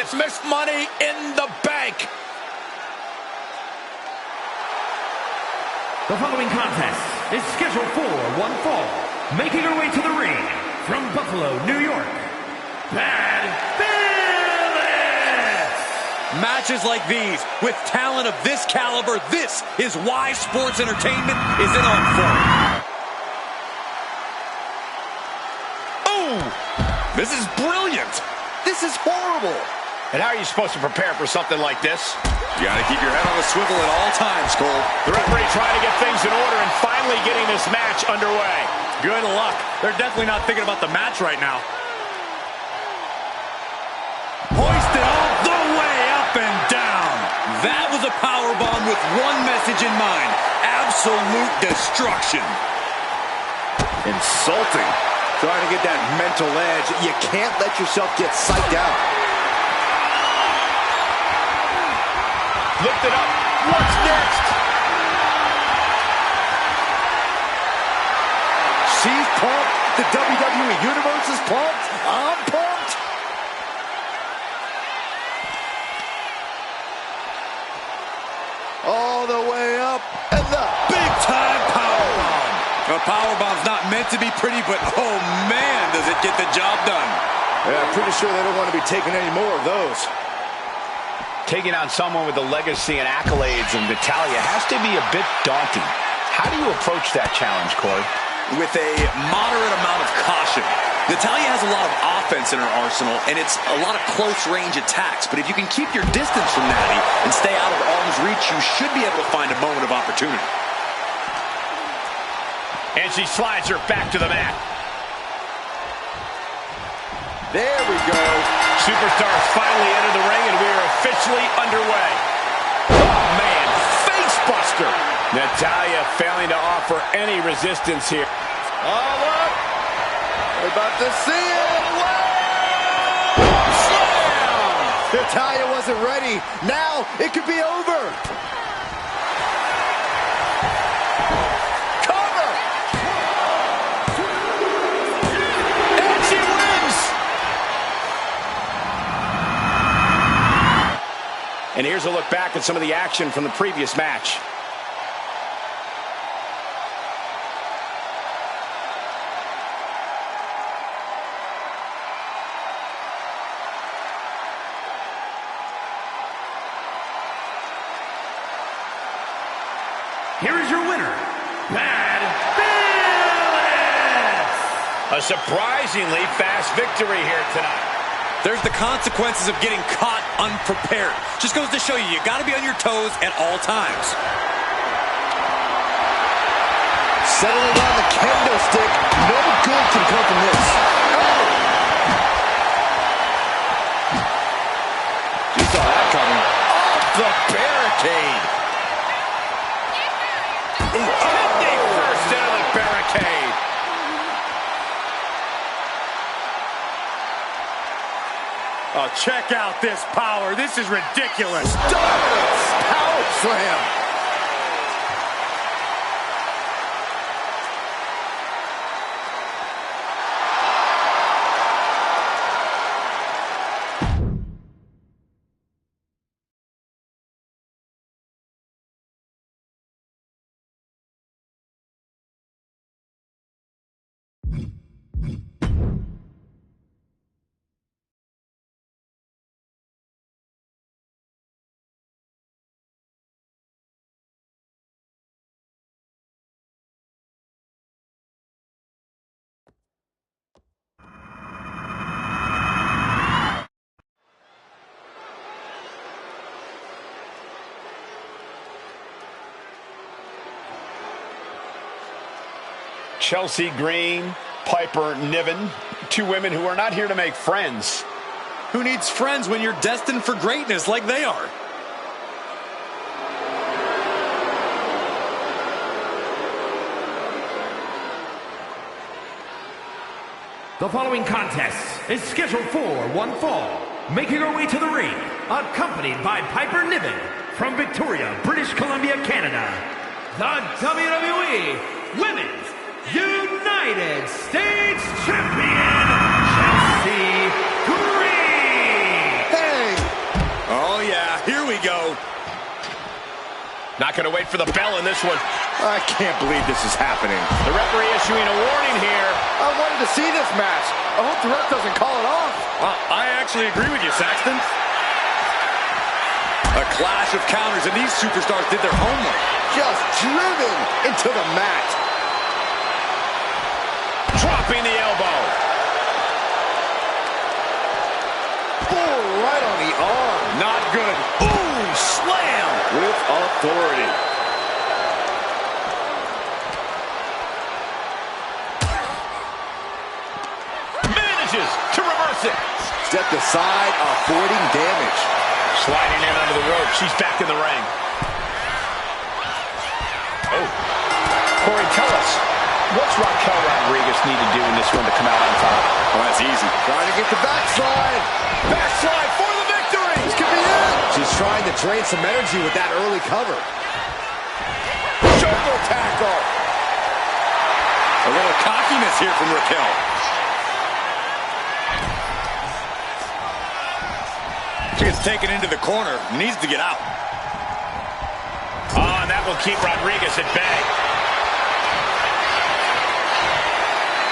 Christmas money in the bank. The following contest is scheduled for one fall. Making her way to the ring from Buffalo, New York, Bad Phillips! Matches like these, with talent of this caliber, this is why sports entertainment is an art form. Oh! This is brilliant! This is horrible! And how are you supposed to prepare for something like this? You gotta keep your head on the swivel at all times, Cole. The referee trying to get things in order and finally getting this match underway. Good luck. They're definitely not thinking about the match right now. Hoisted all the way up and down. That was a powerbomb with one message in mind. Absolute destruction. Insulting. Trying to get that mental edge. You can't let yourself get psyched out. Lift it up. What's next? She's pumped. The WWE Universe is pumped. I'm pumped. All the way up. And the big-time powerbomb. A powerbomb's not meant to be pretty, but oh man, does it get the job done. Yeah, I'm pretty sure they don't want to be taking any more of those. Taking on someone with the legacy and accolades of Natalya has to be a bit daunting. How do you approach that challenge, Corey? With a moderate amount of caution. Natalya has a lot of offense in her arsenal, and it's a lot of close-range attacks. But if you can keep your distance from Natty and stay out of arm's reach, you should be able to find a moment of opportunity. And she slides her back to the mat. There we go. Superstars finally enter the ring, and we are officially underway. Oh, man, face buster. Natalya failing to offer any resistance here. Oh, look. We're about to see it. Slam! Natalya wasn't ready. Now it could be over. Cover! And she wins! And here's a look back at some of the action from the previous match. Here is your winner, Bad Phillips! A surprisingly fast victory here tonight. There's the consequences of getting caught unprepared. Just goes to show you, you got to be on your toes at all times. Settling on the kendo stick. No good can come from this. Oh! She saw that coming. Off the barricade. Kidney first into the barricade. Oh, check out this power. This is ridiculous. Dominance. Power slam. Chelsea Green, Piper Niven, two women who are not here to make friends. Who needs friends when you're destined for greatness like they are? The following contest is scheduled for one fall. Making her way to the ring, accompanied by Piper Niven from Victoria, British Columbia, Canada, the WWE Women's United States Champion, Chelsea Green. Hey, Not going to wait for the bell in this one. I can't believe this is happening. The referee issuing a warning here. I wanted to see this match. I hope the ref doesn't call it off. I actually agree with you, Saxton. A clash of counters, and these superstars did their homework. Just driven into the mat. Dropping the elbow. Oh, right on the arm. Not good. Ooh, slam with authority. Manages to reverse it. Stepped aside, avoiding damage. Sliding in under the rope. She's back in the ring. Oh. Corey, tell us, what's Raquel Rodriguez need to do in this one to come out on top? Well, that's easy. Trying to get the backslide. Backslide for the victory. This could be it. She's trying to drain some energy with that early cover. Shoulder tackle. A little cockiness here from Raquel. She gets taken into the corner. Needs to get out. Oh, and that will keep Rodriguez at bay.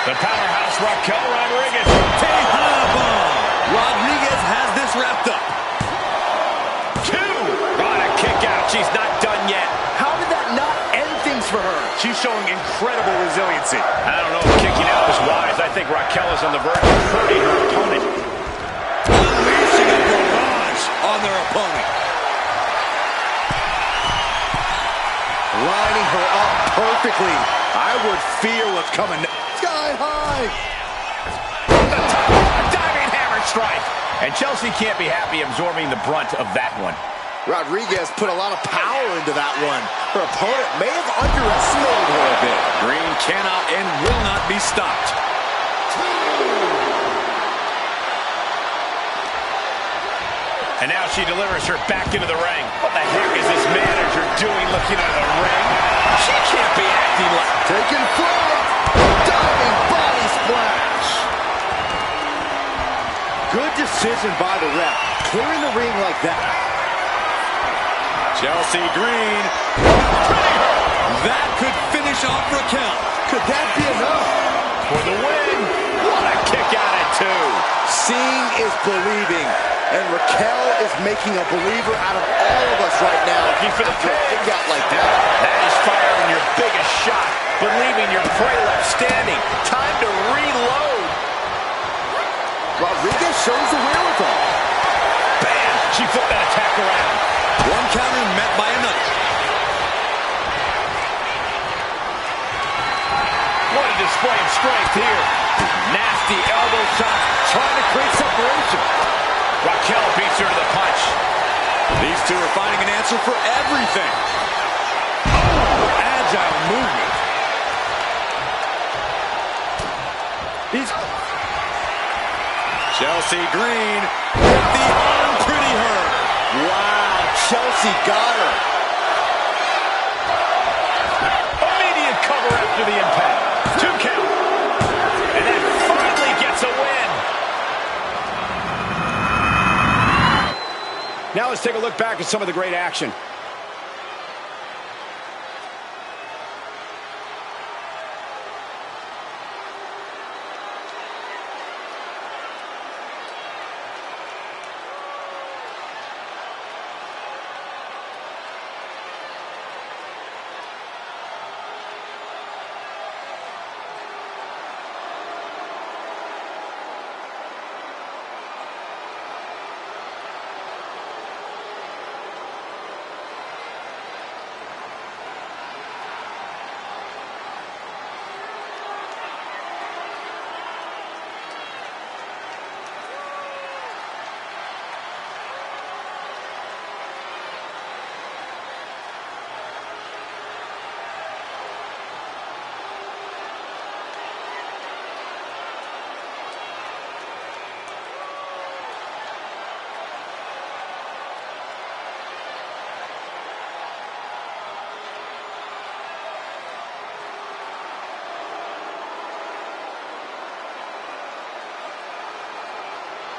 The powerhouse Raquel Rodriguez. Teja bomb. Rodriguez has this wrapped up. 2. On a kick out. She's not done yet. How did that not end things for her? She's showing incredible resiliency. I don't know if kicking out is wise. I think Raquel is on the verge of hurting her opponent. Unleashing a barrage on their opponent. Lining her up perfectly. I would fear what's coming. Sky high. The top, a diving hammer strike. And Chelsea can't be happy absorbing the brunt of that one. Rodriguez put a lot of power into that one. Her opponent may have underestimated her a bit. Green cannot and will not be stopped. And now she delivers her back into the ring. What the heck is this manager doing looking out of the ring? She can't be acting like... Taking flight. Diving body splash. Good decision by the ref. Clearing the ring like that. Chelsea Green. That could finish off Raquel. Could that be enough? For the win. What a kick out at 2. Seeing is believing. And Raquel is making a believer out of all of us right now. Looking for the pin. Out like that. That is firing your biggest shot, but leaving your prey left standing. Time to reload. Rodriguez shows the wherewithal. Bam! She flipped that attack around. One counter met by another. What a display of strength here. Nasty elbow shot, trying to create separation. Raquel beats her to the punch. These two are finding an answer for everything. Oh, agile movement. Chelsea Green with the unpretty her. Wow, Chelsea got her. Immediate cover after the impact. 2 count. And that finally gets a win. Now let's take a look back at some of the great action.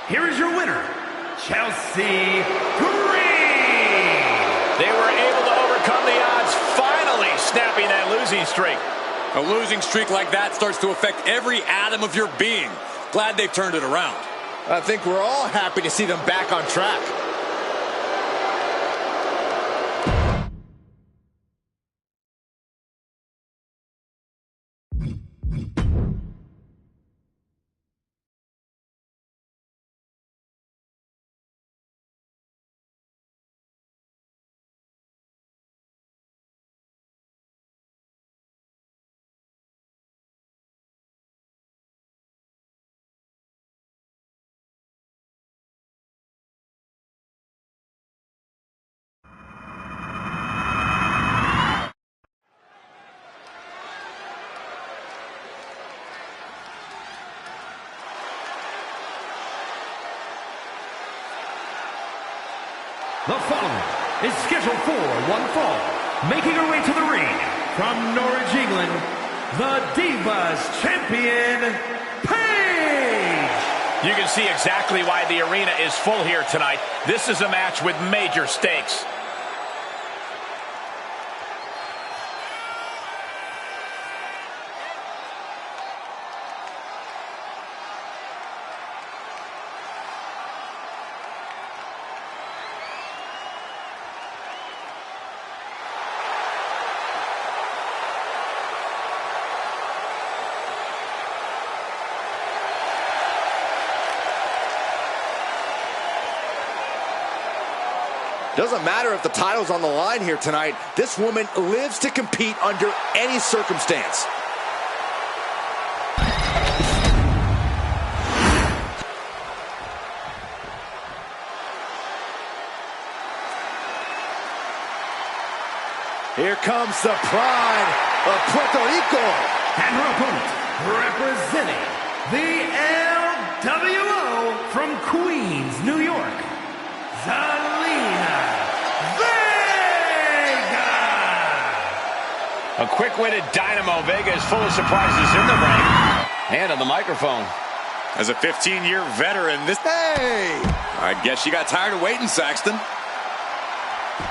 Here is your winner, Chelsea Green. They were were able to overcome the odds, finally snapping that losing streak. A losing streak like that starts to affect every atom of your being. Glad they've turned it around. I think we're all happy to see them back on track. The following is scheduled for one fall. Making her way to the ring from Norwich, England, the Divas Champion, Paige! You can see exactly why the arena is full here tonight. This is a match with major stakes. Doesn't matter if the title's on the line here tonight. This woman lives to compete under any circumstance. Here comes the pride of Puerto Rico. And her opponent, representing the LWO from Queens, New York, Zelina Vega! A quick-witted Dynamo. Vega is full of surprises in the ring and on the microphone. As a 15-year veteran, Hey! I guess she got tired of waiting, Saxton.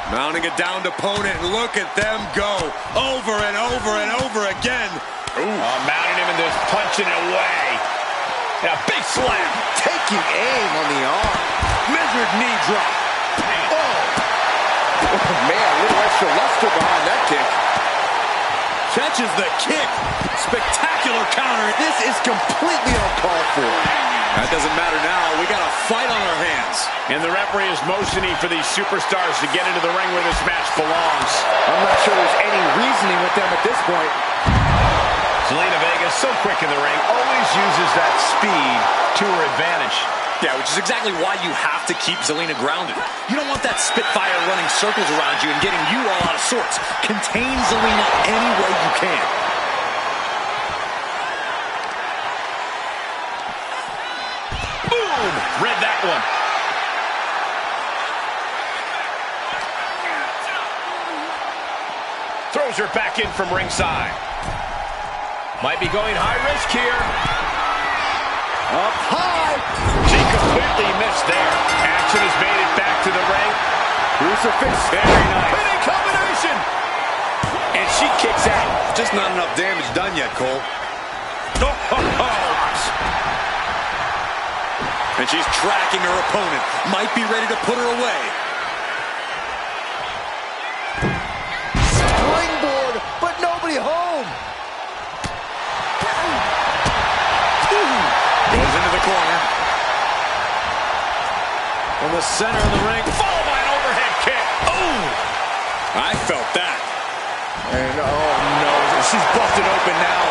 Mounting a downed opponent, and look at them go over and over and over again. Mounting him and just punching it away. And a big slam. Taking aim on the arm. Measured knee drop. Oh, man, a little extra luster behind that kick. Catches the kick. Spectacular counter. This is completely uncalled for. That doesn't matter now. We got a fight on our hands. And the referee is motioning for these superstars to get into the ring where this match belongs. I'm not sure there's any reasoning with them at this point. Zelina Vega, so quick in the ring, always uses that speed to her advantage. Yeah, which is exactly why you have to keep Zelina grounded. You don't want that Spitfire running circles around you and getting you all out of sorts. Contain Zelina any way you can. Boom! Read that one. Throws her back in from ringside. Might be going high risk here. Up high. She completely missed there. Action has made it back to the ring. Crucifix. Very nice. Hitting combination. And she kicks out. Just not enough damage done yet, Cole. And she's tracking her opponent. Might be ready to put her away. Springboard, but nobody home. Goes into the corner. From the center of the ring. Followed by an overhead kick. Oh! I felt that. And oh no, she's busted open now.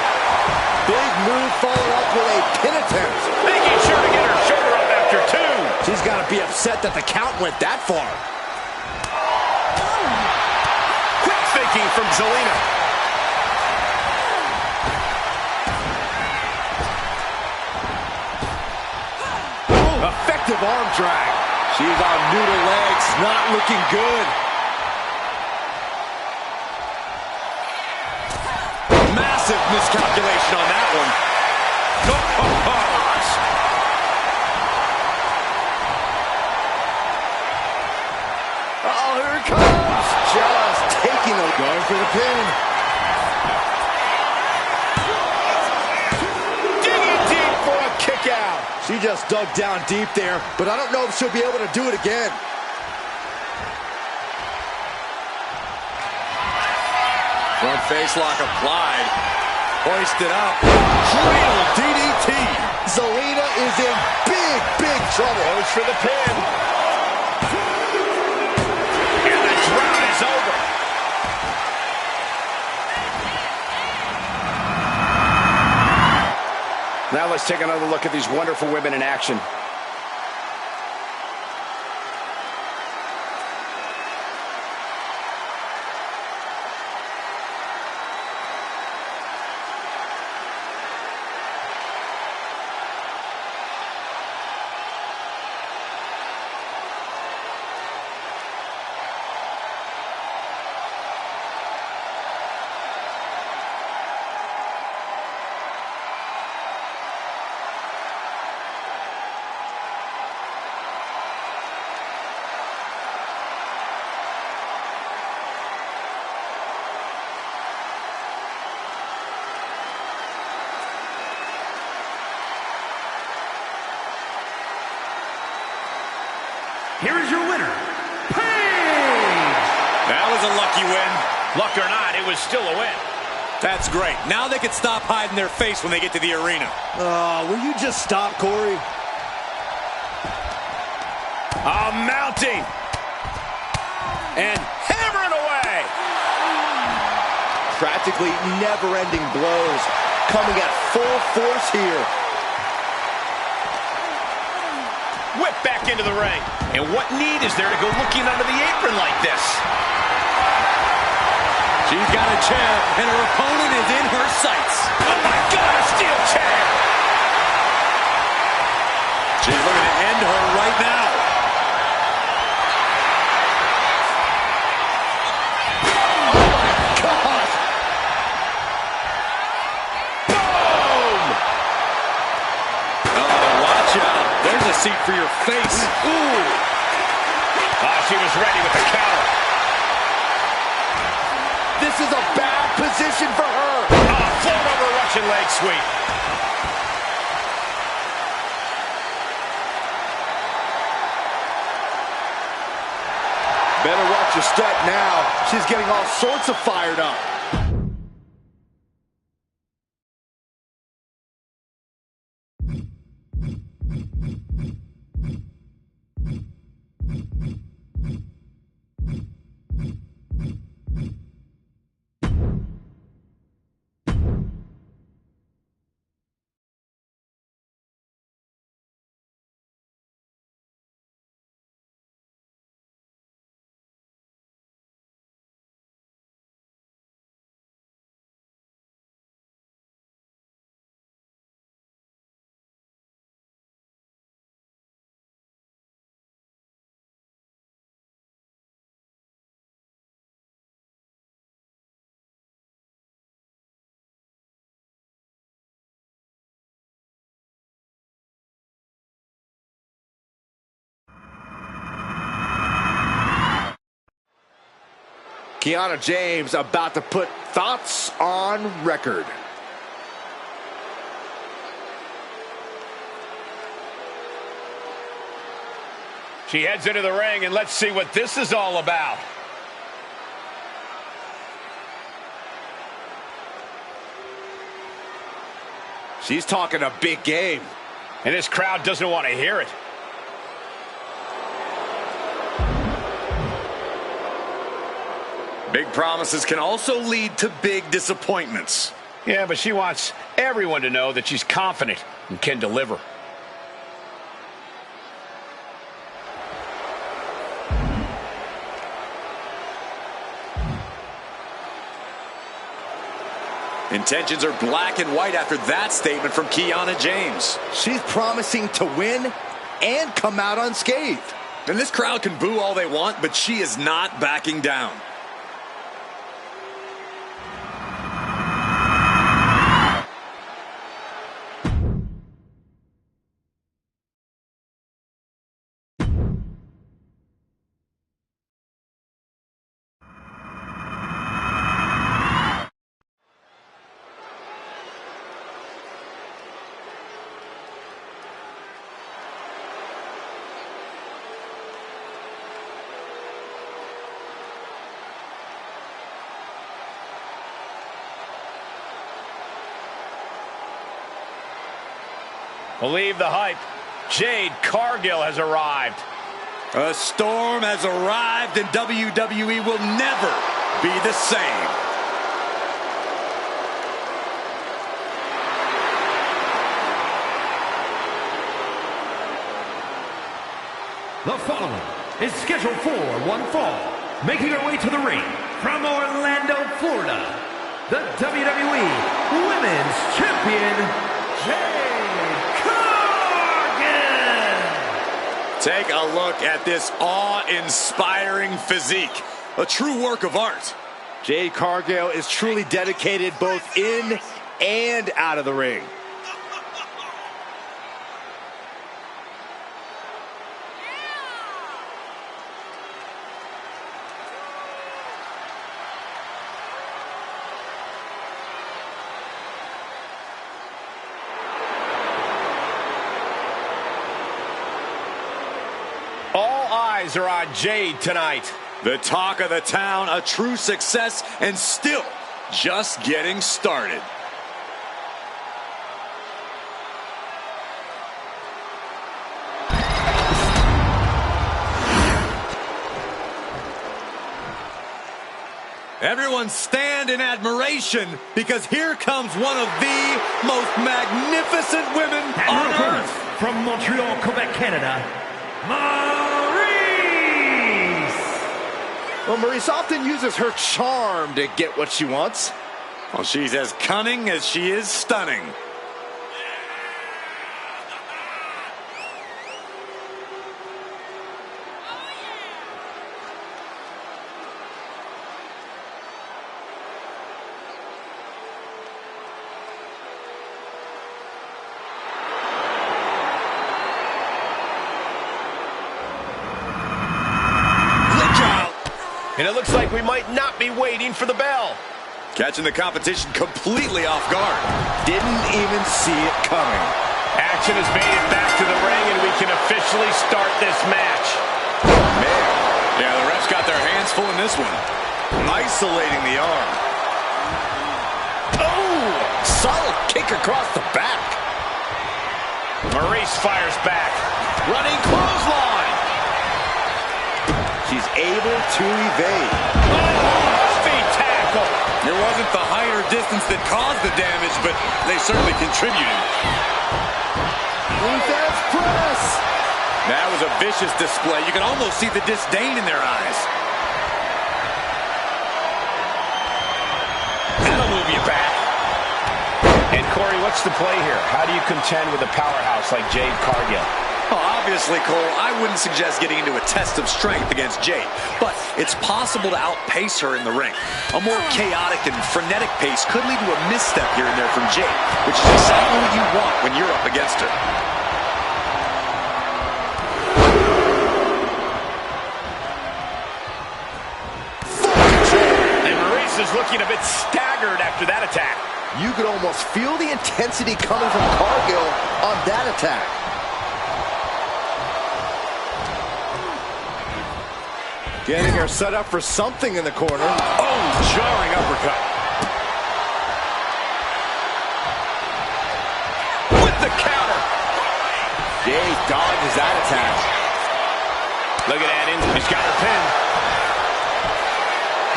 Big move followed up with a pin attempt. Making sure to get her shoulder up after two. She's got to be upset that the count went that far. Quick thinking from Zelina. Effective arm drag. She's on noodle legs, not looking good. Massive miscalculation on that one. Oh, here it comes. for the pin. Digging deep for a kick out. She just dug down deep there, but I don't know if she'll be able to do it again. Front face lock applied. Hoisted up. Cradle DDT. Zelina is in big trouble. Goes for the pin. And the drought is over. Now let's take another look at these wonderful women in action. Here is your winner, Paige! That was a lucky win. Luck or not, it was still a win. That's great. Now they can stop hiding their face when they get to the arena. Will you just stop, Corey? Mounting. And hammering away. Practically never-ending blows coming at full force here. Whip back into the ring. And what need is there to go looking under the apron like this? She's got a chair, and her opponent is in her sights. Oh my God, a steel chair! She's looking to end her right now. Oh my God! Boom! Oh, watch out. There's a seat for your face. Ooh. She was ready with the counter. This is a bad position for her. Float over Russian leg sweep. Better watch your step now. She's getting all sorts of fired up. Kiana James about to put thoughts on record. She heads into the ring, and let's see what this is all about. She's talking a big game. And this crowd doesn't want to hear it. Big promises can also lead to big disappointments. Yeah, but she wants everyone to know that she's confident and can deliver. Intentions are black and white after that statement from Kiana James. She's promising to win and come out unscathed. And this crowd can boo all they want, but she is not backing down. Believe the hype. Jade Cargill has arrived. A storm has arrived and WWE will never be the same. The following is scheduled for one fall, making her way to the ring from Orlando, Florida, the WWE Women's Champion, Jade Cargill. Take a look at this awe-inspiring physique, a true work of art. Jade Cargill is truly dedicated both in and out of the ring. All eyes are on Jade tonight. The talk of the town, a true success, and still just getting started. Everyone stand in admiration because here comes one of the most magnificent women on earth. From Montreal, Quebec, Canada, Well, Maurice often uses her charm to get what she wants. Well, she's as cunning as she is stunning. And it looks like we might not be waiting for the bell. Catching the competition completely off guard. Didn't even see it coming. Action has made it back to the ring, and we can officially start this match. Man. Yeah, the refs got their hands full in this one. Isolating the arm. Oh! Solid kick across the back. Maurice fires back. Running clothesline. She's able to evade. Feet tackle. It wasn't the height or distance that caused the damage, but they certainly contributed. Defense press. That was a vicious display. You can almost see the disdain in their eyes. That'll move you back. And Corey, what's the play here? How do you contend with a powerhouse like Jade Cargill? Well, obviously, Cole, I wouldn't suggest getting into a test of strength against Jade, but it's possible to outpace her in the ring. A more chaotic and frenetic pace could lead to a misstep here and there from Jade, which is exactly what you want when you're up against her. And Maurice is looking a bit staggered after that attack. You could almost feel the intensity coming from Cargill on that attack. Getting her set up for something in the corner. Oh, jarring uppercut. With the counter. Jade dodges that attack. Look at that. He's got her pinned.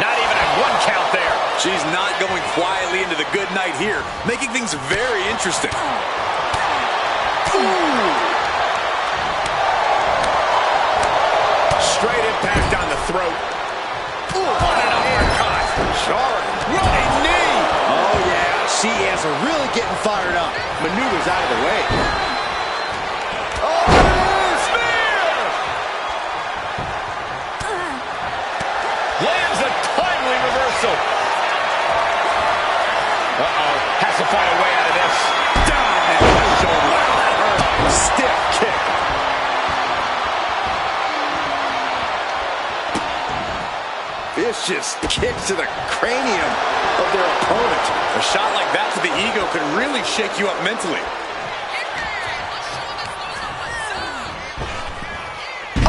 Not even a one count there. She's not going quietly into the good night here, making things very interesting. Ooh. Straight impact on the throat. Ooh, what an uppercut. Jarring. Running knee. Oh, yeah. She is really getting fired up. Maneuvers out of the way. Oh, Spear. Lands a timely reversal. Uh-oh. Has to find a way out of this. Down and shoulder. That hurt. stiff kick. Vicious kick to the cranium of their opponent. A shot like that to the ego could really shake you up mentally.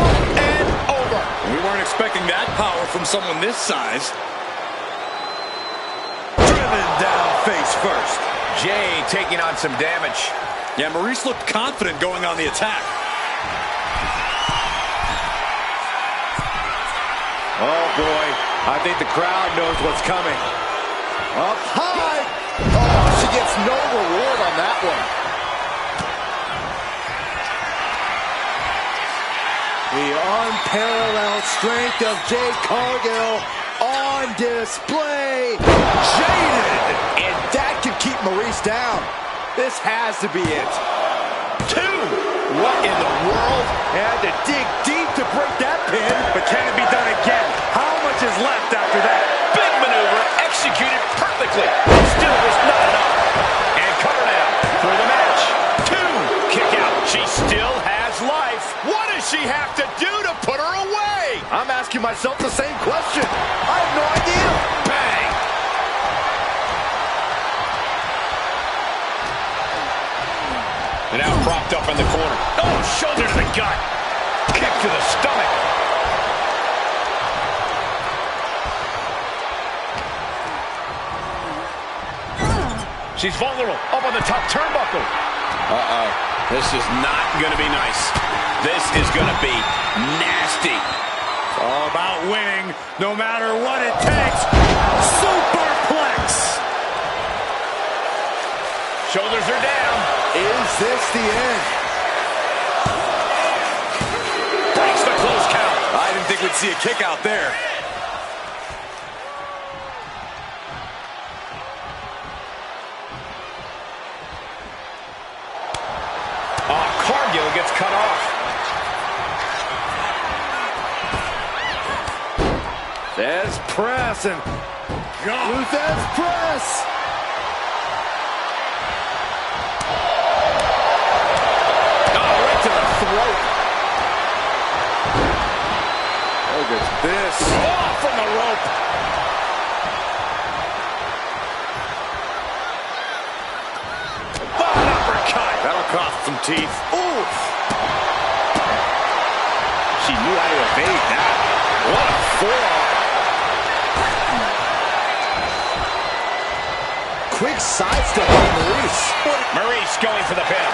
Up and over. We weren't expecting that power from someone this size. Driven down face first. Jay taking on some damage. Yeah, Maurice looked confident going on the attack. Oh, boy. I think the crowd knows what's coming. Up high. Oh, she gets no reward on that one. The unparalleled strength of Jade Cargill on display. Jaded. And that can keep Maurice down. This has to be it. 2. What in the world? Had to dig deep to break that pin. But can it be done again? How much is left after that? Big maneuver executed perfectly. Still was not enough. And cover now for the match. 2. Kick out. She still has life. What does she have to do to put her away? I'm asking myself the same question. I have no idea. Bang. And now propped up in the corner. Oh, shoulder to the gut. Kick to the stomach. She's vulnerable. Up on the top turnbuckle. Uh-oh. This is not going to be nice. This is going to be nasty. It's all about winning, no matter what it takes. Superplex. Shoulders are down. Is this the end? Breaks the close count. I didn't think we'd see a kick out there. Cargill gets cut off. There's press and Luthez press. Right to the throat. Look at this. Oh, from the rope. Oh, an uppercut. That'll cost some teeth. Oof. She knew how to evade that. What a forearm. Quick sidestep on Maurice. Maurice going for the pin.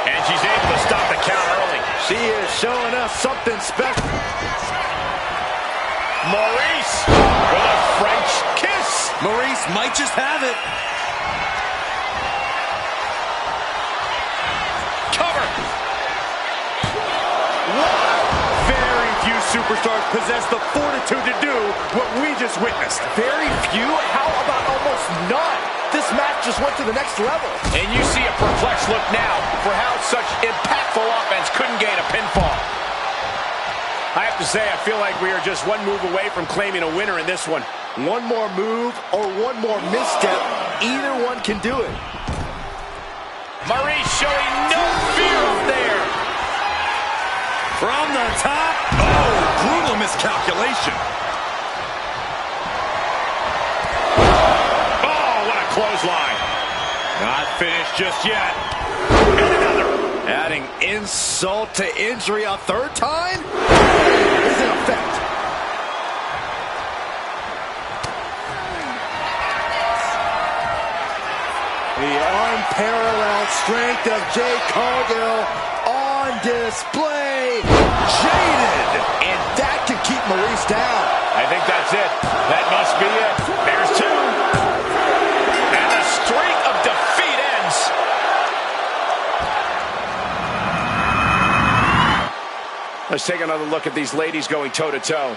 And she's able to stop the count early. She is showing us something special. Maurice with a French kiss. Maurice might just have it. Cover. Very few superstars possess the fortitude to do what we just witnessed. Very few? How about almost none? This match just went to the next level. And you see a perplexed look now for how such impactful offense couldn't gain a pinfall. I have to say, I feel like we are just one move away from claiming a winner in this one. One more move or one more misstep, either one can do it. Maurice showing no fear up there. From the top. Oh, brutal miscalculation. Oh, what a clothesline. Not finished just yet. And another. Adding insult to injury a third time is in effect. The unparalleled strength of Jade Cargill on display. Jaded. And that can keep Maurice down. I think that's it. That must be it. There's 2. And the streak of defeat ends. Let's take another look at these ladies going toe-to-toe.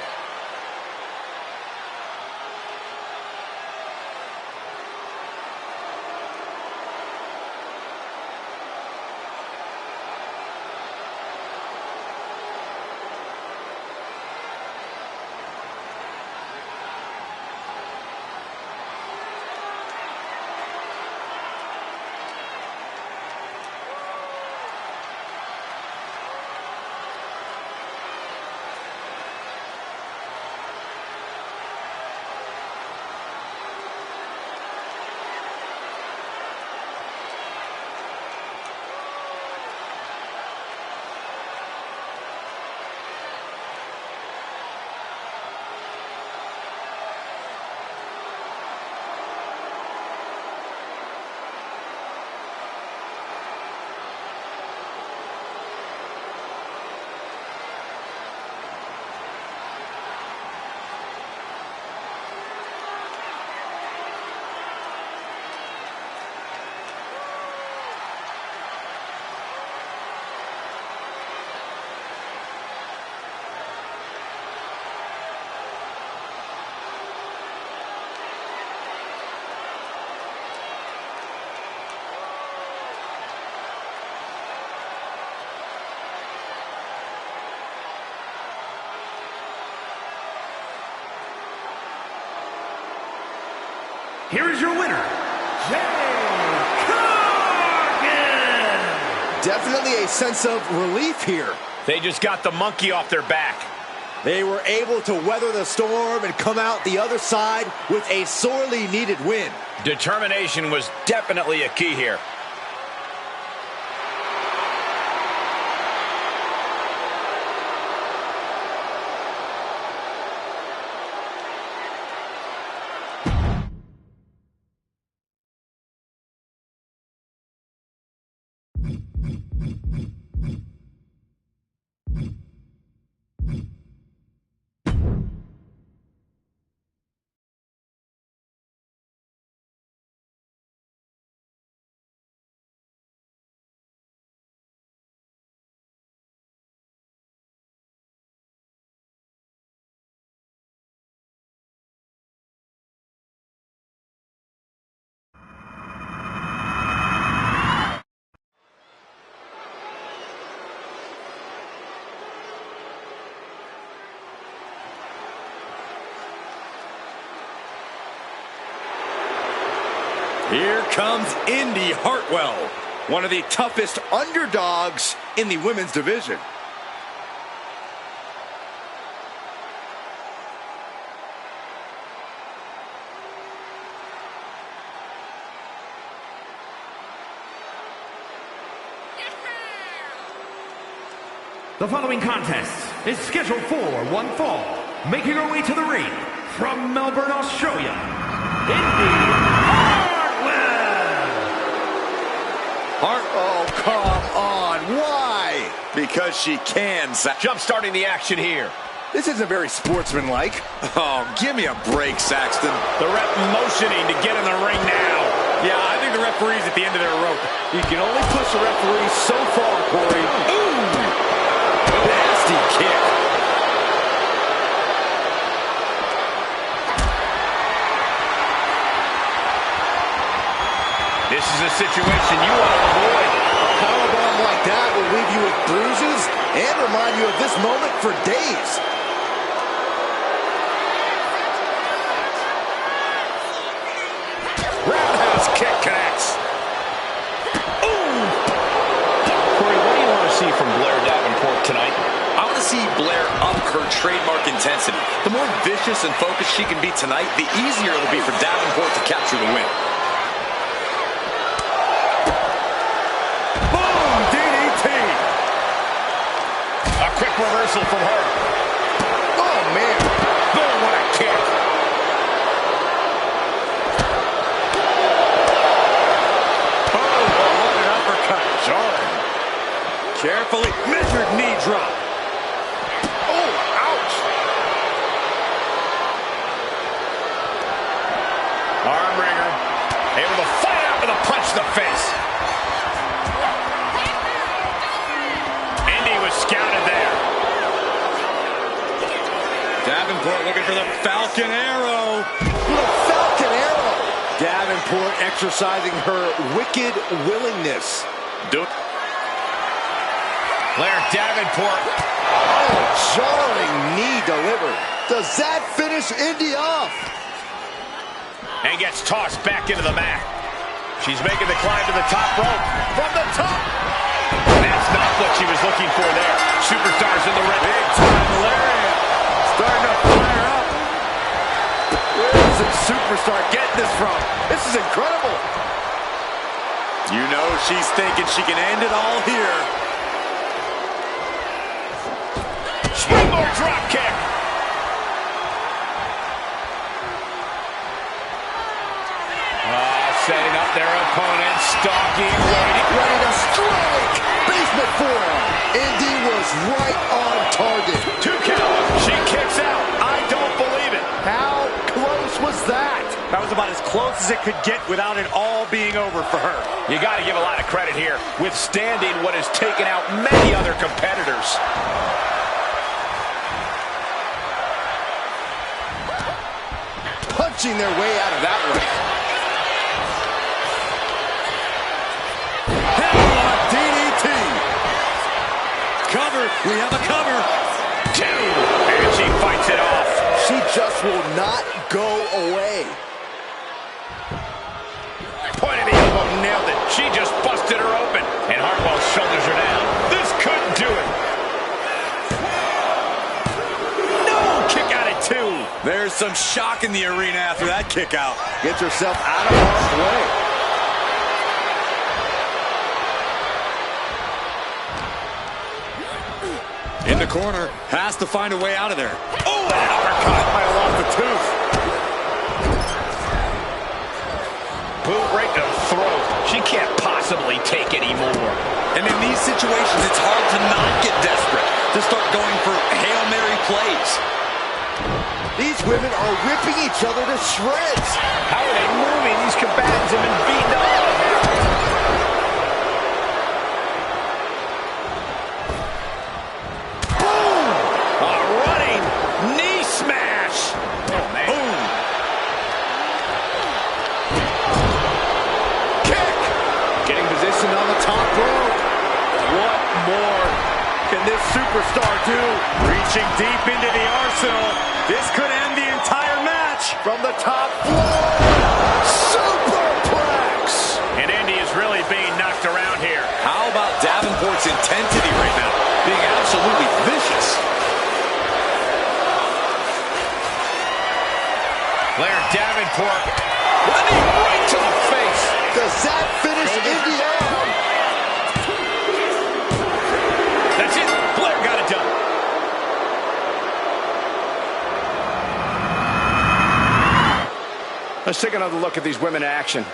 here is your winner, Jay Cargill. Definitely a sense of relief here. They just got the monkey off their back. They were able to weather the storm and come out the other side with a sorely needed win. Determination was definitely a key here. Here comes Indy Hartwell, one of the toughest underdogs in the women's division. The following contest is scheduled for one fall. Making her way to the ring from Melbourne, Australia, Indy Hartwell. Oh, come on. Why? Because she can. Jump starting the action here. This isn't very sportsmanlike. Oh, give me a break, Saxton. The ref motioning to get in the ring now. Yeah, I think the referee's at the end of their rope. You can only push the referee so far, Corey. Ooh! Nasty kick. This is a situation you want to avoid. A powerbomb like that will leave you with bruises and remind you of this moment for days. Roundhouse kick connects. Ooh! Corey, what do you want to see from Blair Davenport tonight? I want to see Blair up her trademark intensity. The more vicious and focused she can be tonight, the easier it'll be for Davenport to capture the win. Boom! DDT! A quick reversal from her. Oh, man. Boom, what a kick. Oh, what an uppercut. Jarring. Carefully measured knee drop. Oh, ouch. Arm wringer. Able to fight out with a punch to the face. Indy was scouted there. Davenport looking for the Falcon Arrow. The Falcon Arrow. Davenport exercising her wicked willingness. Blair Davenport. Oh, jarring knee delivered. Does that finish Indy off? And gets tossed back into the mat. She's making the climb to the top rope. From the top. That's not what she was looking for there. Superstars in the ring. Big time lariat. Starting to fire up. Where's the superstar getting this from? This is incredible. You know she's thinking she can end it all here. Springboard drop kick. Setting up their opponent, stalking, waiting. Ready to strike. Basement forearm. Indy was right on target. 2 count. She kicks out. I don't believe it. How close was that? That was about as close as it could get without it all being over for her. You got to give a lot of credit here, withstanding what has taken out many other competitors. Punching their way out of that one. DDT. Cover. We have a cover. 2. And she fights it off. She just will not go away. Point of the elbow, nailed it. She just busted her open. And Hartwell's shoulders her down. This couldn't do it. No! Kick out at 2. There's some shock in the arena after that kick out. Gets herself out of harm's way. In the corner, has to find a way out of there. Oh, and an uppercut. Might have lost the tooth. Boot right to the throat. She can't possibly take any more. And in these situations, it's hard to not get desperate, to start going for Hail Mary plays. These women are ripping each other to shreds. How are they moving? These combatants have been beaten up. Boom! A running knee smash. Oh, man. Boom! Kick! Getting positioned on the top rope. What more can this superstar do? Reaching deep into the arsenal. This could end the entire match. From the top floor. Superplex. And Indy is really being knocked around here. How about Davenport's intensity right now? Being absolutely vicious. Blair Davenport. Running right to the face. Does that finish Indy out? That's it. Blair got it done. Let's take another look at these women in action.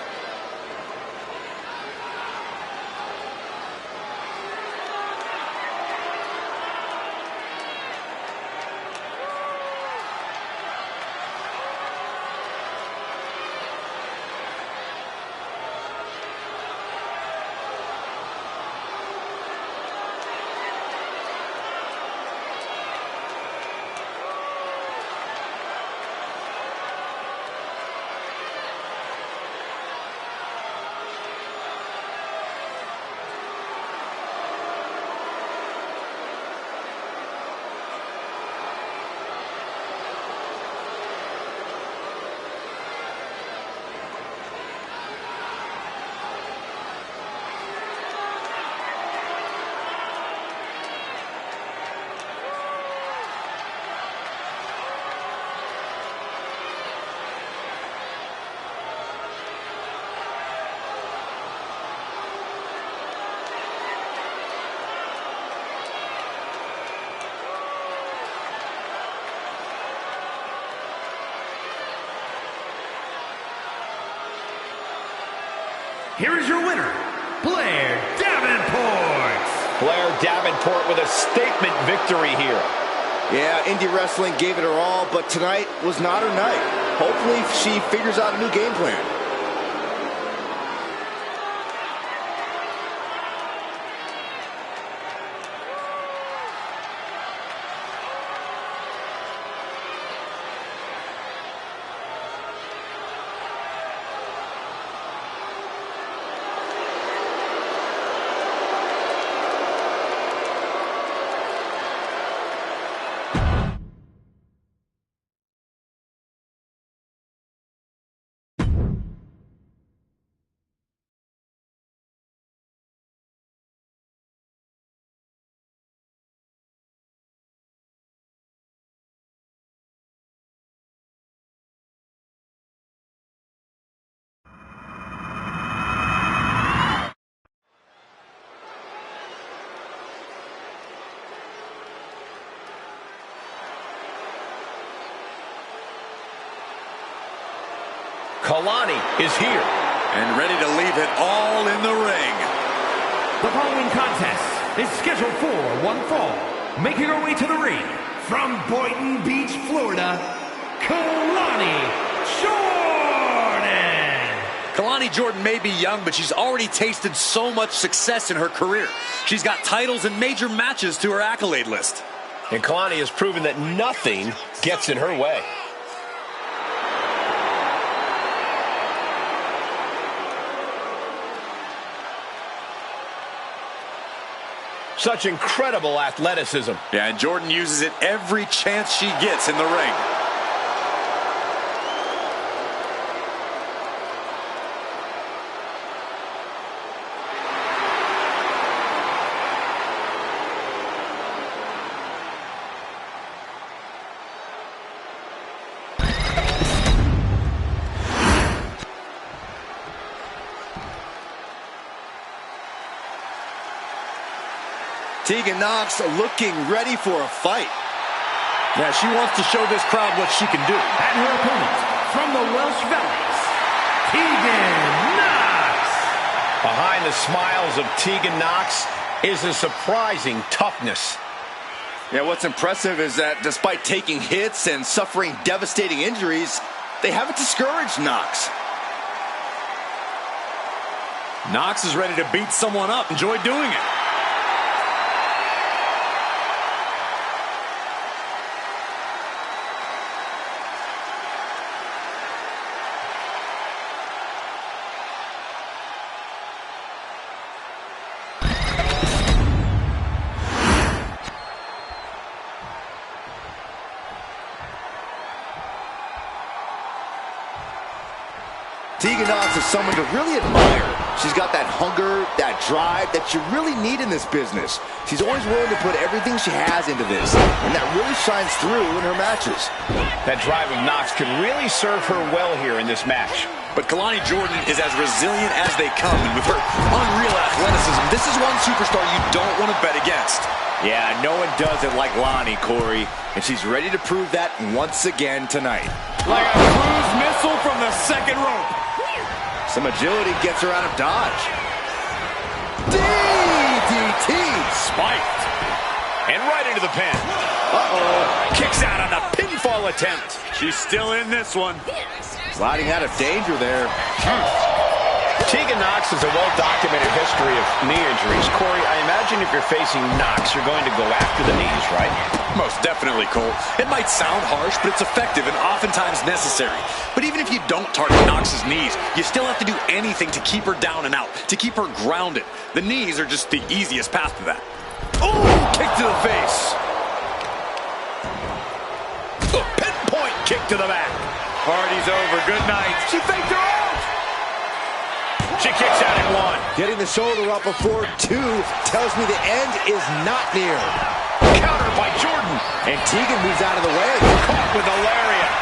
Here is your winner, Blair Davenport. Blair Davenport with a statement victory here. Yeah, indie wrestling gave it her all, but tonight was not her night. Hopefully she figures out a new game plan. Kalani is here. And ready to leave it all in the ring. The following contest is scheduled for one fall. Making her way to the ring from Boynton Beach, Florida, Kalani Jordan. Kalani Jordan may be young, but she's already tasted so much success in her career. She's got titles and major matches to her accolade list. And Kalani has proven that nothing gets in her way. Such incredible athleticism. Yeah, and Jordan uses it every chance she gets in the ring. Tegan Nox looking ready for a fight. Yeah, she wants to show this crowd what she can do. And her opponent, from the Welsh Valleys, Tegan Nox. Behind the smiles of Tegan Nox is a surprising toughness. Yeah, what's impressive is that despite taking hits and suffering devastating injuries, they haven't discouraged Nox. Nox is ready to beat someone up. Enjoy doing it. Tegan Nox is someone to really admire. She's got that hunger, that drive that you really need in this business. She's always willing to put everything she has into this, and that really shines through in her matches. That drive of Nox could really serve her well here in this match. But Kalani Jordan is as resilient as they come, and with her unreal athleticism, this is one superstar you don't want to bet against. Yeah, no one does it like Lonnie, Corey, and she's ready to prove that once again tonight. Like a cruise missile from the second rope. Some agility gets her out of dodge. DDT! Spiked. And right into the pin. Uh-oh. Kicks out on the pinfall attempt. She's still in this one. Sliding out of danger there. Tegan Nox has a well-documented history of knee injuries. Corey, I imagine if you're facing Nox, you're going to go after the knees, right? Most definitely, Cole. It might sound harsh, but it's effective and oftentimes necessary. But even if you don't target Nox's knees, you still have to do anything to keep her down and out, to keep her grounded. The knees are just the easiest path to that. Oh, kick to the face. A pinpoint kick to the back. Party's over. Good night. She faked her out. She kicks out at one. Getting the shoulder up before two tells me the end is not near. Countered by Jordan. And Tegan moves out of the way. Caught with a lariat.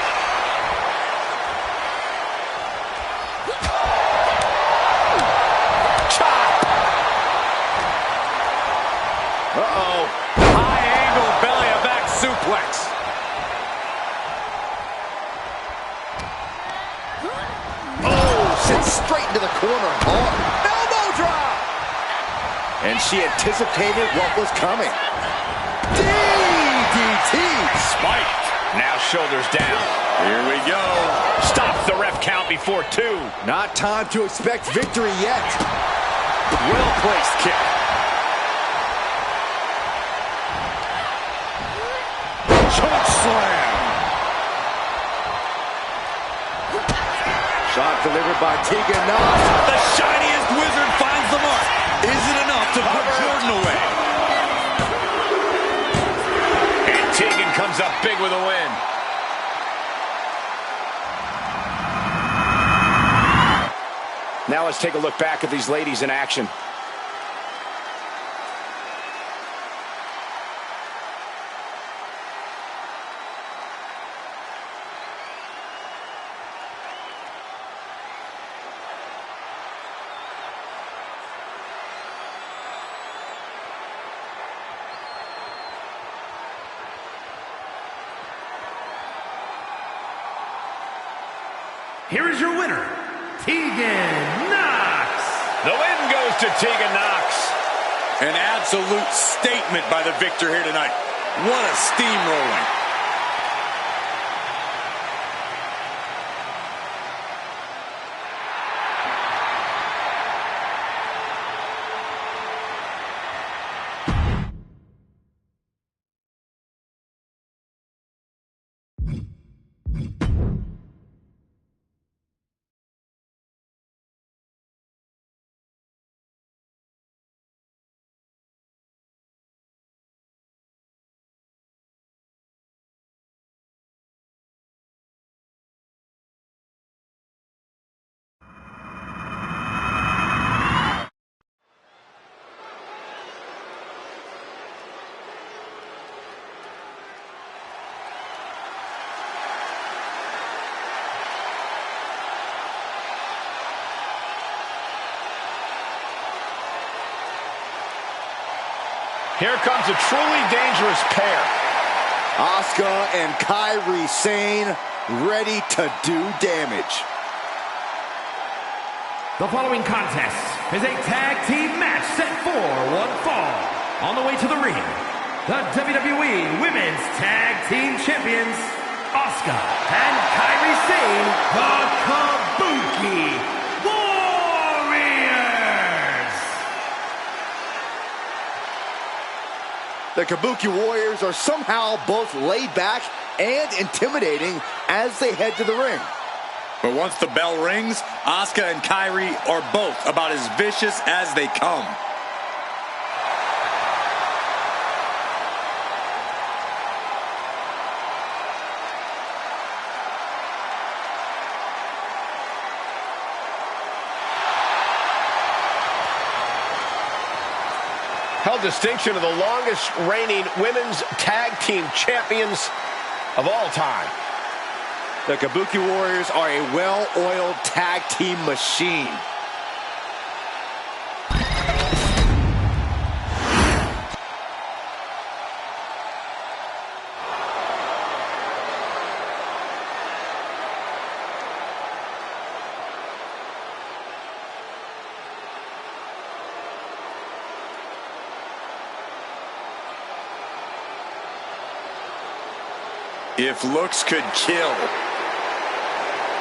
Chop. Uh-oh. High angle belly back suplex. Sent straight into the corner. Elbow drop! And she anticipated what was coming. DDT! Spiked. Now shoulders down. Here we go. Stops the ref count before two. Not time to expect victory yet. Well-placed kick. Choke slam. Shot delivered by Tegan Nox. The shiniest wizard finds the mark. Is it enough to put Jordan away? And Tegan comes up big with a win. Now let's take a look back at these ladies in action. Here is your winner, Tegan Nox. The win goes to Tegan Nox. An absolute statement by the victor here tonight. What a steamrolling. Here comes a truly dangerous pair. Asuka and Kairi Sane ready to do damage. The following contest is a tag team match set for one fall. On the way to the ring, the WWE Women's Tag Team Champions, Asuka and Kairi Sane, the Kabuki Warriors. The Kabuki Warriors are somehow both laid back and intimidating as they head to the ring. But once the bell rings, Asuka and Kairi are both about as vicious as they come. Held distinction of the longest reigning women's tag team champions of all time. The Kabuki Warriors are a well-oiled tag team machine. If looks could kill,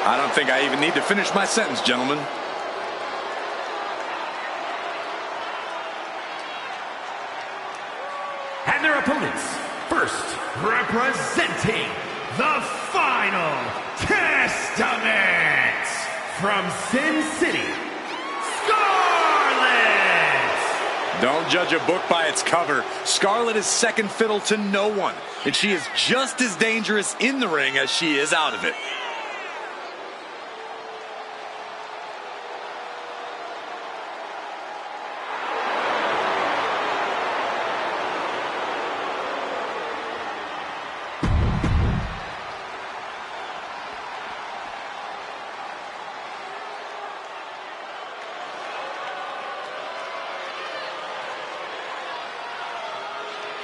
I don't think I even need to finish my sentence, gentlemen. And their opponents, first representing the Final Testament from Sin City, Scarlett! Don't judge a book by its cover. Scarlett is second fiddle to no one, and she is just as dangerous in the ring as she is out of it.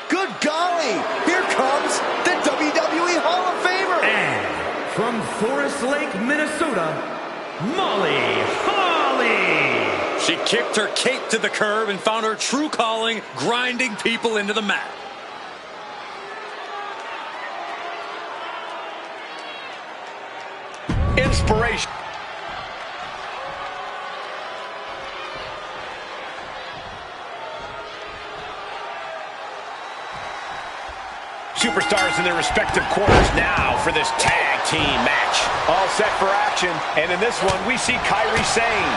Good golly! Here comes the WWE Hall of Famer! And from Forest Lake, Minnesota, Molly Holly! She kicked her cape to the curb and found her true calling, grinding people into the mat. Inspiration. Superstars in their respective corners now for this tag team match. All set for action, and in this one we see Kairi Sane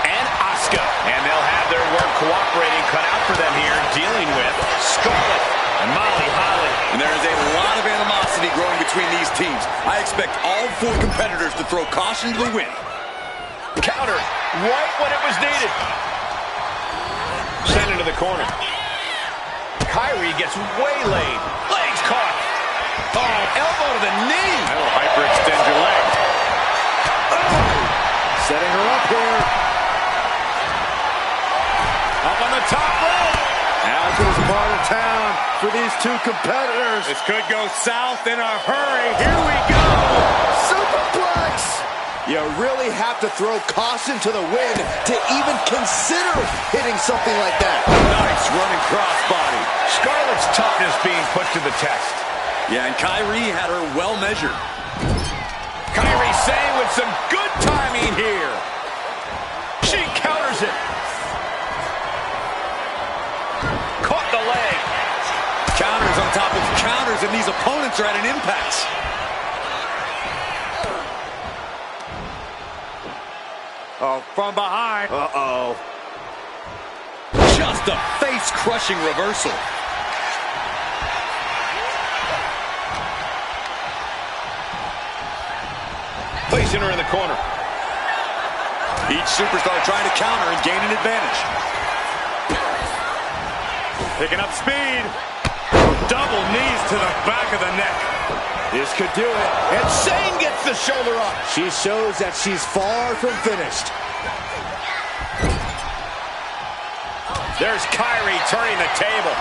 and Asuka. And they'll have their work cooperating cut out for them here, dealing with Scarlett and Molly Holly. And there is a lot of animosity growing between these teams. I expect all four competitors to throw caution to the wind. Counter right when it was needed. Sent into the corner. Kairi gets waylaid. Legs caught. Oh, elbow to the knee. That'll hyperextend your leg. Oh, setting her up here. Up on the top rope. As is part of town for these two competitors. This could go south in a hurry. Here we go. Superplex! You really have to throw caution to the wind to even consider hitting something like that. Nice running crossbody. Scarlett's toughness being put to the test. Yeah, and Kairi had her well measured. Kairi Sane with some good timing here. She counters it. Caught the leg. Counters on top of counters, and these opponents are at an impasse. Oh, from behind. Uh-oh. Just a face-crushing reversal. Placing her in the corner. Each superstar trying to counter and gain an advantage. Picking up speed. Double knees to the back of the neck. This could do it. And Sane gets the shoulder up. She shows that she's far from finished. There's Kairi turning the table.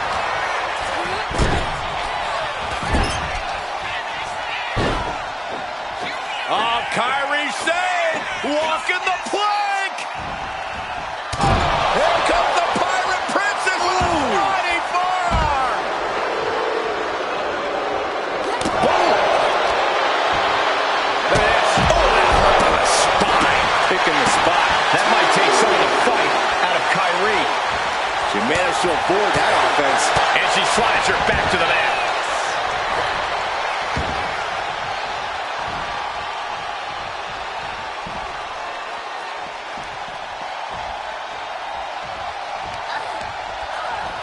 Kyrie Sane walking the plank. Here comes the Pirate Princess with a sliding forearm. Boom. Look at this. Oh, that hurt to the spine. Picking the spot. That might take some of the fight out of Kyrie. She managed to avoid that offense. And she slides her back to the mat.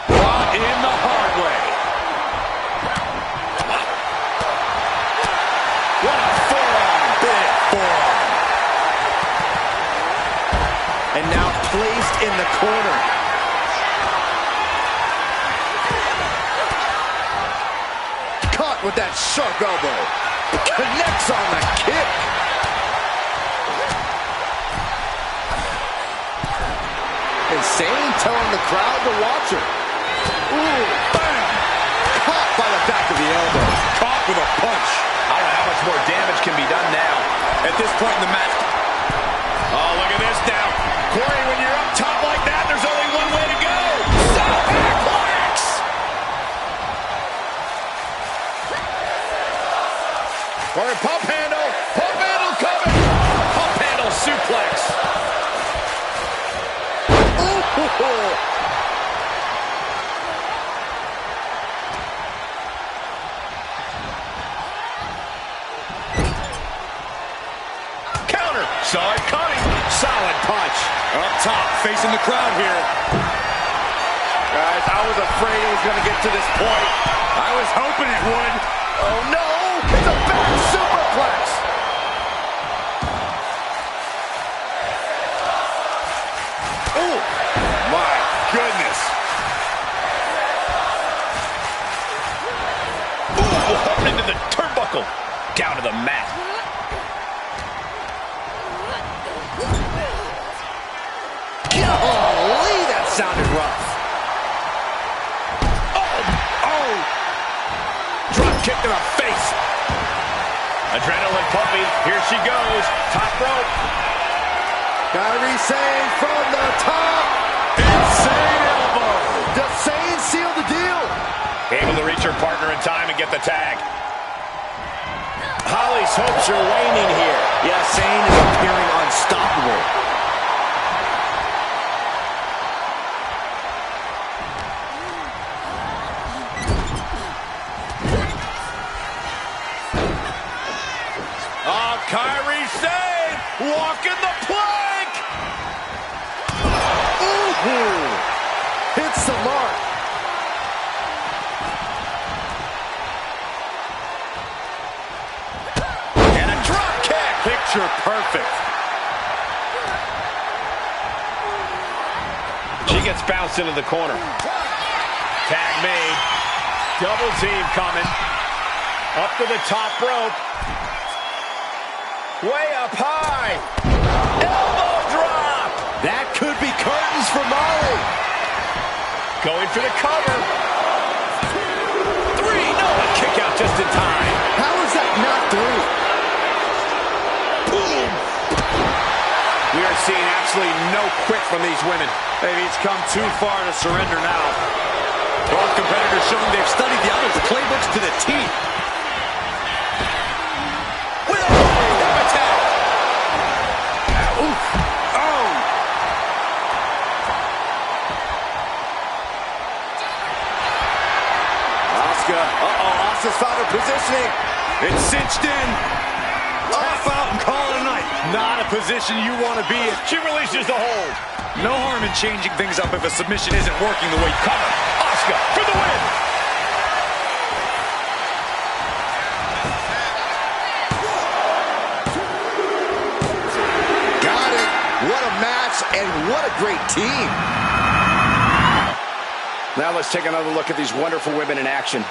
Brought in the hard way. What a forearm. Big forearm. And now placed in the corner. Caught with that sharp elbow. Connects on the kick. Insane telling the crowd to watch her. Ooh, bam! Caught by the back of the elbow. Caught with a punch. I don't know how much more damage can be done now. At this point in the match. Oh, look at this now. Corey, when you're up top like that, there's only one way to go. Superplex! Corey, pump handle. Pump handle coming. Pump handle suplex. Ooh. Counter. Saw it coming. Solid punch. Up top, facing the crowd here. Guys, I was afraid it was going to get to this point. I was hoping it would. Oh no! It's a back superplex! Oh, my goodness. Ooh, into the turnbuckle. Down to the mat. Golly, that sounded rough. Oh! Drop kick to the face. Adrenaline pumping. Here she goes. Top rope. Kyrie Sane from the top. Insane elbow. Does Sane seal the deal? Able to reach her partner in time and get the tag. Holly's hopes are waning here. Yeah, Sane is appearing unstoppable. Oh, Kyrie Sane walking the plank. Ooh, hits the mark. And a drop kick. Picture perfect. She gets bounced into the corner. Tag made. Double team coming. Up to the top rope. Way up high. Elbow drop. That could be curtains for Molly. Going for the cover. 3. No, a kick out just in time. How is that not through? Boom. We are seeing absolutely no quit from these women. Maybe it's come too far to surrender now. Both competitors showing they've studied the other's playbooks to the teeth. With a hip attack. Oof. Oh. Asuka. Asuka's found her positioning. It's cinched in. Tap out and call it a night. Not a position you want to be in. She releases the hold. No harm in changing things up if a submission isn't working the way you cover. Asuka for the win. Got it. What a match and what a great team. Now let's take another look at these wonderful women in action.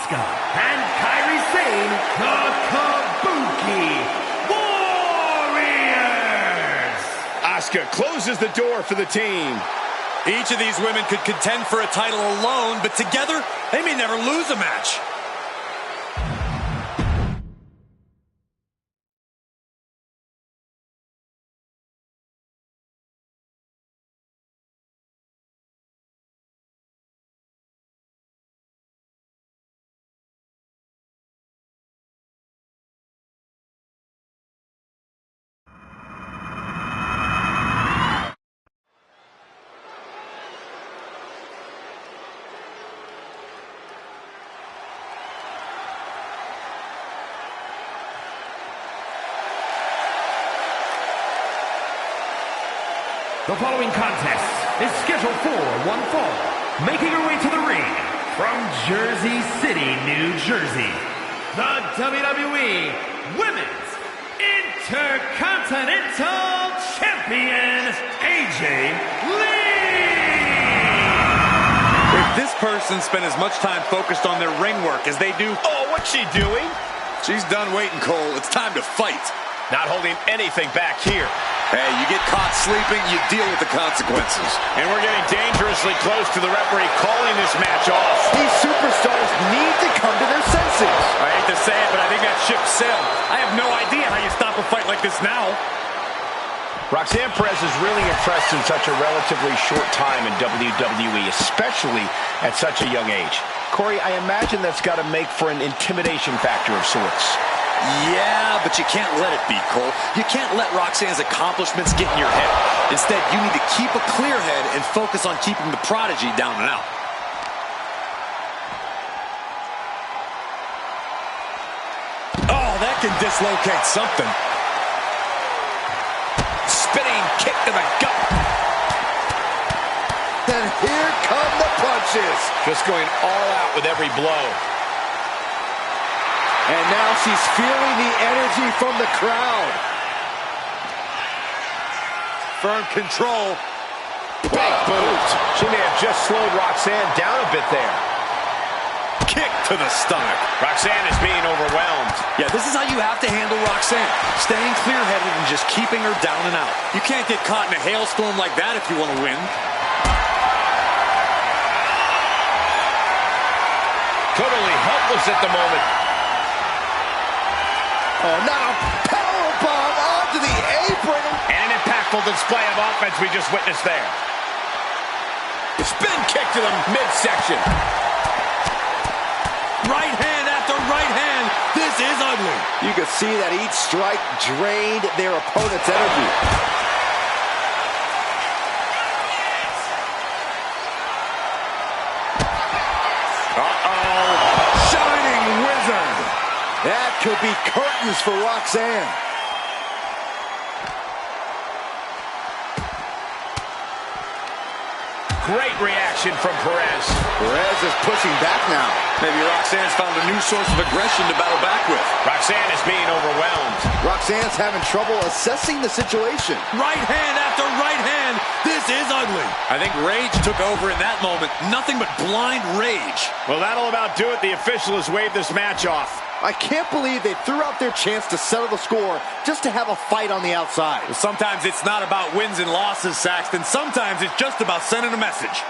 Asuka and Kairi Sane, the Kabuki Warriors. Asuka closes the door for the team. Each of these women could contend for a title alone, but together, they may never lose a match. The following contest is scheduled for one fall. Making her way to the ring from Jersey City, New Jersey, the WWE Women's Intercontinental Champion, AJ Lee! If this person spent as much time focused on their ring work as they do... Oh, what's she doing? She's done waiting, Cole. It's time to fight. Not holding anything back here. Hey, you get caught sleeping, you deal with the consequences. And we're getting dangerously close to the referee calling this match off. These superstars need to come to their senses. I hate to say it, but I think that ship sailed. I have no idea how you stop a fight like this now. Roxanne Perez is really impressed in such a relatively short time in WWE, especially at such a young age. Corey, I imagine that's got to make for an intimidation factor of sorts. Yeah, but you can't let it be, Cole. You can't let Roxanne's accomplishments get in your head. Instead, you need to keep a clear head and focus on keeping the prodigy down and out. Oh, that can dislocate something. Spinning kick to the gut. And here come the punches. Just going all out with every blow. And now she's feeling the energy from the crowd. Firm control. Big boot. She may have just slowed Roxanne down a bit there. Kick to the stomach. Roxanne is being overwhelmed. Yeah, this is how you have to handle Roxanne. Staying clear-headed and just keeping her down and out. You can't get caught in a hailstorm like that if you want to win. Totally helpless at the moment. Oh, now powerbomb onto the apron. And an impactful display of offense we just witnessed there. Spin kick to the midsection. Right hand after right hand. This is ugly. You can see that each strike drained their opponent's energy. Uh-oh. Shining Wizard. That could be curtains for Roxanne. Great reaction from Perez. Perez is pushing back now. Maybe Roxanne's found a new source of aggression to battle back with. Roxanne is being overwhelmed. Roxanne's having trouble assessing the situation. Right hand after right hand. This is ugly. I think rage took over in that moment. Nothing but blind rage. Well, that'll about do it. The official has waved this match off. I can't believe they threw out their chance to settle the score just to have a fight on the outside. Sometimes it's not about wins and losses, Saxton. Sometimes it's just about sending a message.